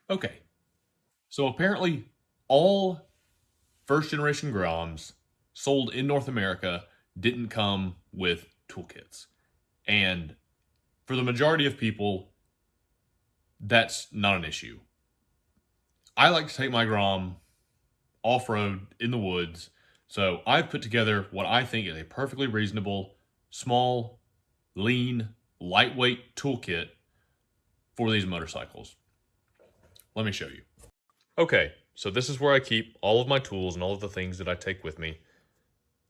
Okay, so apparently all first generation Groms sold in North America didn't come with toolkits. And for the majority of people, that's not an issue. I like to take my Grom off road in the woods, so I've put together what I think is a perfectly reasonable, small, lean, lightweight toolkit for these motorcycles. Let me show you. Okay, so this is where I keep all of my tools and all of the things that I take with me.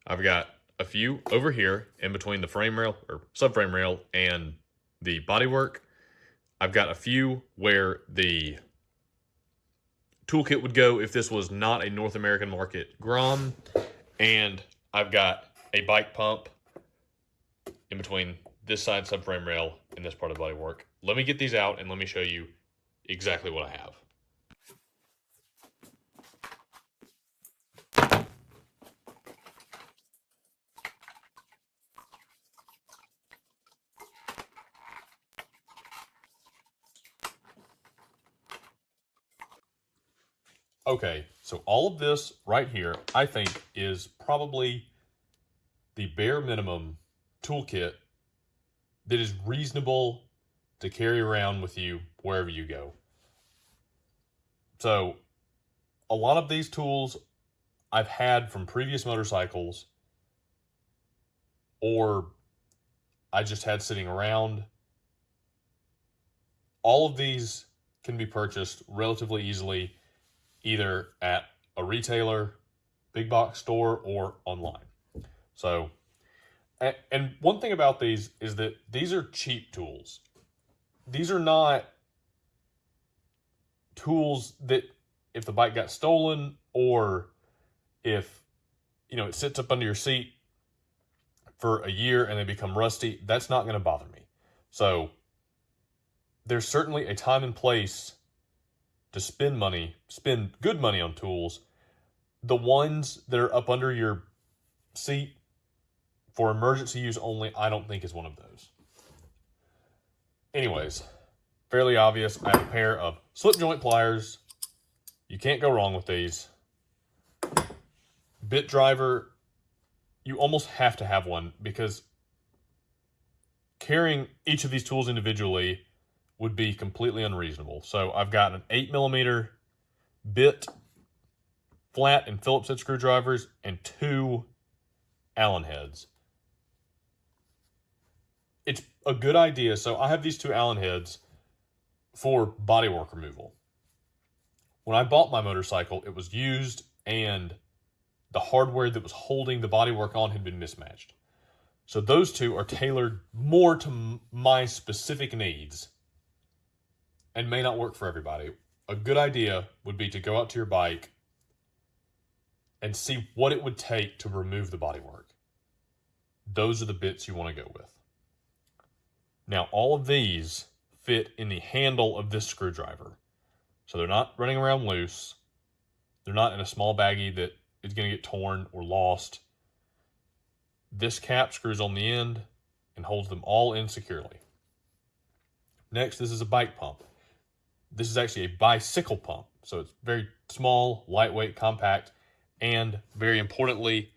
I've got a few over here in between the frame rail or subframe rail and the bodywork. I've got a few where the toolkit would go if this was not a North American market Grom. And I've got a bike pump in between this side subframe rail and this part of the bodywork. Let me get these out and let me show you exactly what I have. Okay, so all of this right here, I think, is probably the bare minimum toolkit that is reasonable to carry around with you wherever you go. So, a lot of these tools I've had from previous motorcycles, or I just had sitting around. All of these can be purchased relatively easily, either at a retailer, big box store, or online. So, and one thing about these is that these are cheap tools. These are not tools that if the bike got stolen or if it sits up under your seat for a year and they become rusty, that's not going to bother me. So there's certainly a time and place to spend good money on tools. The ones that are up under your seat for emergency use only, I don't think is one of those. Anyways, fairly obvious. I have a pair of slip joint pliers. You can't go wrong with these. Bit driver, you almost have to have one because carrying each of these tools individually would be completely unreasonable. So I've got an 8mm bit, flat and Phillips head screwdrivers, and 2 Allen heads. It's a good idea. So I have these 2 Allen heads for bodywork removal. When I bought my motorcycle, it was used and the hardware that was holding the bodywork on had been mismatched. So those 2 are tailored more to my specific needs and may not work for everybody. A good idea would be to go out to your bike and see what it would take to remove the bodywork. Those are the bits you want to go with. Now, all of these fit in the handle of this screwdriver. So they're not running around loose. They're not in a small baggie that is going to get torn or lost. This cap screws on the end and holds them all in securely. Next, this is a bike pump. This is actually a bicycle pump. So it's very small, lightweight, compact, and very importantly,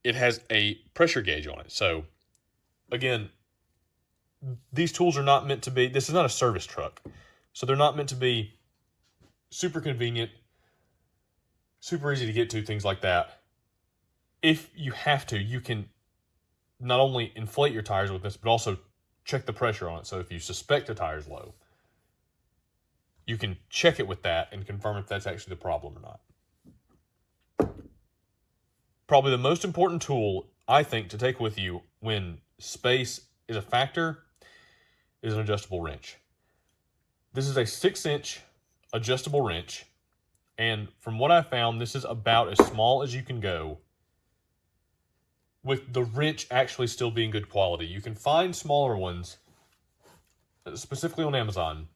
it has a pressure gauge on it. So again, these tools are not meant to be, this is not a service truck. So they're not meant to be super convenient, super easy to get to, things like that. If you have to, you can not only inflate your tires with this, but also check the pressure on it. So if you suspect a tire's low, you can check it with that and confirm if that's actually the problem or not. Probably the most important tool, I think, to take with you when space is a factor is an adjustable wrench. This is a 6-inch adjustable wrench, and from what I found, this is about as small as you can go with the wrench actually still being good quality. You can find smaller ones, specifically on Amazon.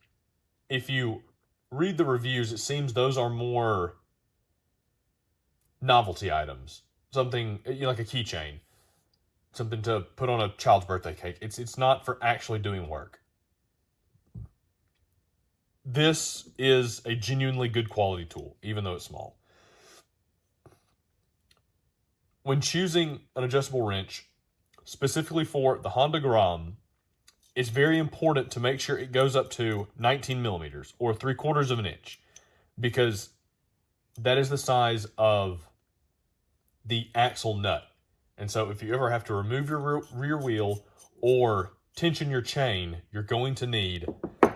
If you read the reviews, it seems those are more novelty items. Something like a keychain. Something to put on a child's birthday cake. It's not for actually doing work. this is a genuinely good quality tool, even though it's small. When choosing an adjustable wrench, specifically for the Honda Grom, it's very important to make sure it goes up to 19 millimeters or 3/4 of an inch, because that is the size of the axle nut. And so if you ever have to remove your rear wheel or tension your chain, you're going to need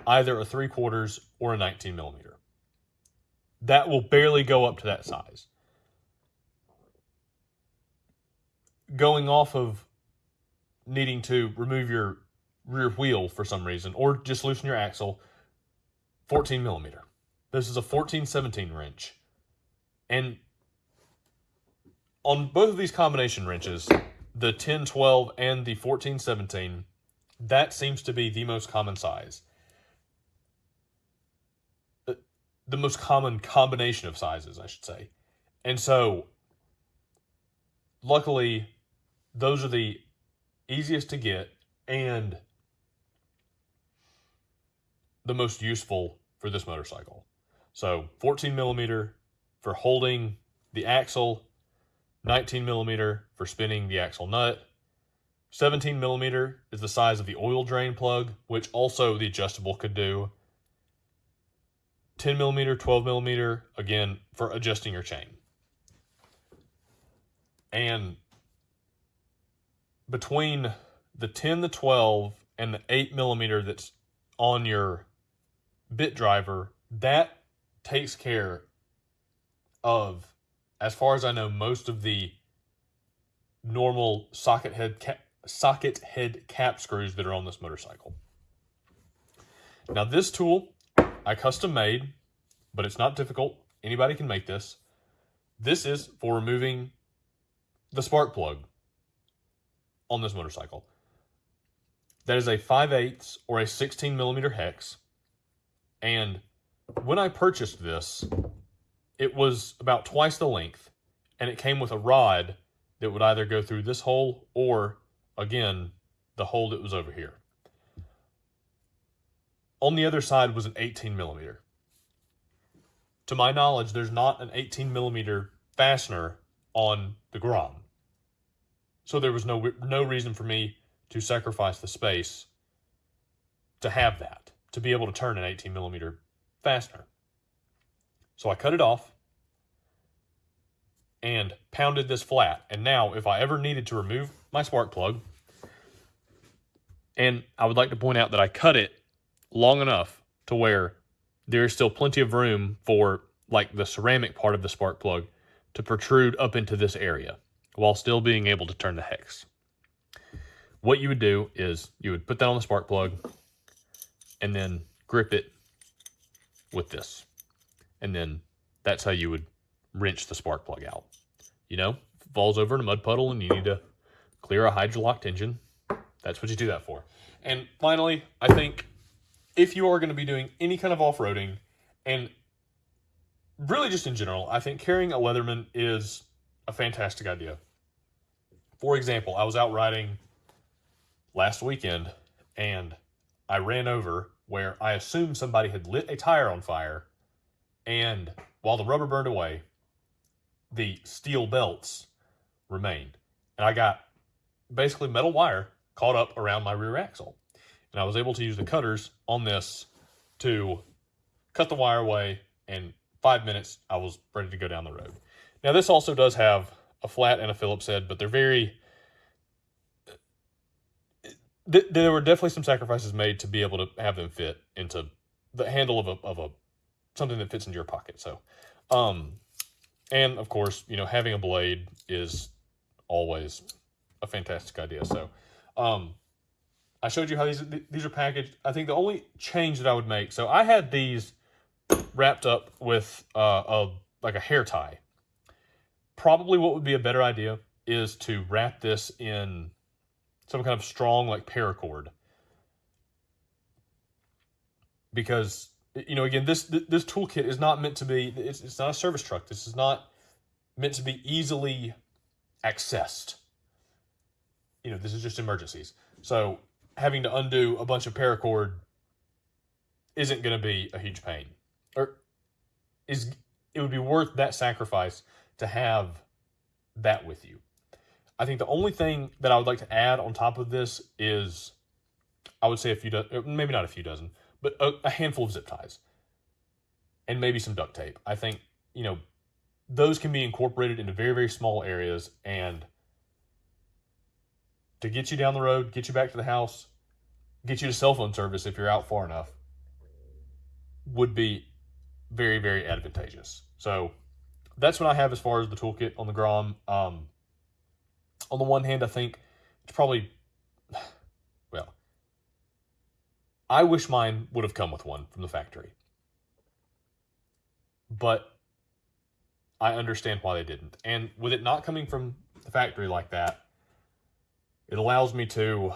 either a 3/4 or a 19 millimeter. That will barely go up to that size. Going off of needing to remove your rear wheel for some reason, or just loosen your axle, 14 millimeter. This is a 14-17 wrench. And on both of these combination wrenches, the 10-12 and the 14-17, that seems to be the most common size. The most common combination of sizes, I should say. And so, luckily, those are the easiest to get and the most useful for this motorcycle. So 14 millimeter for holding the axle, 19 millimeter for spinning the axle nut, 17 millimeter is the size of the oil drain plug, which also the adjustable could do, 10 millimeter, 12 millimeter, again, for adjusting your chain. And between the 10, the 12, and the 8 millimeter that's on your bit driver, that takes care of, as far as I know, most of the normal socket head cap screws that are on this motorcycle. Now this tool I custom made, but it's not difficult. Anybody can make this. This is for removing the spark plug on this motorcycle. That is a 5/8 or a 16 millimeter hex. And when I purchased this, it was about twice the length, and it came with a rod that would either go through this hole or, again, the hole that was over here. On the other side was an 18 millimeter. To my knowledge, there's not an 18 millimeter fastener on the Grom. So there was no reason for me to sacrifice the space to have that, to be able to turn an 18 millimeter fastener. So I cut it off and pounded this flat. And now if I ever needed to remove my spark plug, and I would like to point out that I cut it long enough to where there is still plenty of room for like the ceramic part of the spark plug to protrude up into this area while still being able to turn the hex. What you would do is you would put that on the spark plug and then grip it with this. And then that's how you would wrench the spark plug out. You know, if it falls over in a mud puddle and you need to clear a hydrolocked engine, that's what you do that for. And finally, I think if you are going to be doing any kind of off-roading, and really just in general, I think carrying a Leatherman is a fantastic idea. For example, I was out riding last weekend, and I ran over where I assumed somebody had lit a tire on fire, and while the rubber burned away, the steel belts remained. And I got basically metal wire caught up around my rear axle. And I was able to use the cutters on this to cut the wire away, and 5 minutes, I was ready to go down the road. Now, this also does have a flat and a Phillips head, but they're very... There were definitely some sacrifices made to be able to have them fit into the handle of a something that fits into your pocket. So, and of course, you know, having a blade is always a fantastic idea. So, I showed you how these are packaged. I think the only change that I would make, so I had these wrapped up with like a hair tie. Probably what would be a better idea is to wrap this in some kind of strong like paracord, because, you know, again, this toolkit is not meant to be, it's not a service truck. This is not meant to be easily accessed. You know, this is just emergencies. So having to undo a bunch of paracord isn't going to be a huge pain, or it would be worth that sacrifice to have that with you. I think the only thing that I would like to add on top of this is, I would say a few dozen, maybe not a few dozen, but a handful of zip ties and maybe some duct tape. I think, those can be incorporated into very, very small areas, and to get you down the road, get you back to the house, get you to cell phone service if you're out far enough, would be very, very advantageous. So that's what I have as far as the toolkit on the Grom. On the one hand, I think it's probably, well, I wish mine would have come with one from the factory, but I understand why they didn't. And with it not coming from the factory like that, it allows me to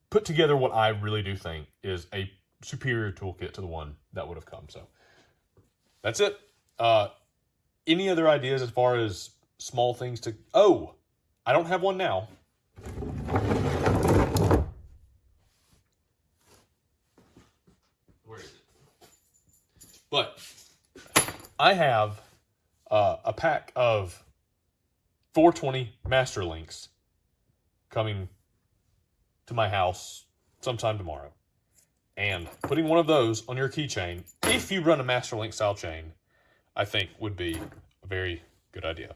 put together what I really do think is a superior toolkit to the one that would have come. So that's it. Any other ideas as far as small things to... Oh, I don't have one now. Where is it? But I have a pack of 420 Master Links coming to my house sometime tomorrow. And putting one of those on your keychain, if you run a Master Link style chain, I think would be a very good idea.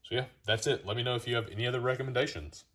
So yeah, that's it. Let me know if you have any other recommendations.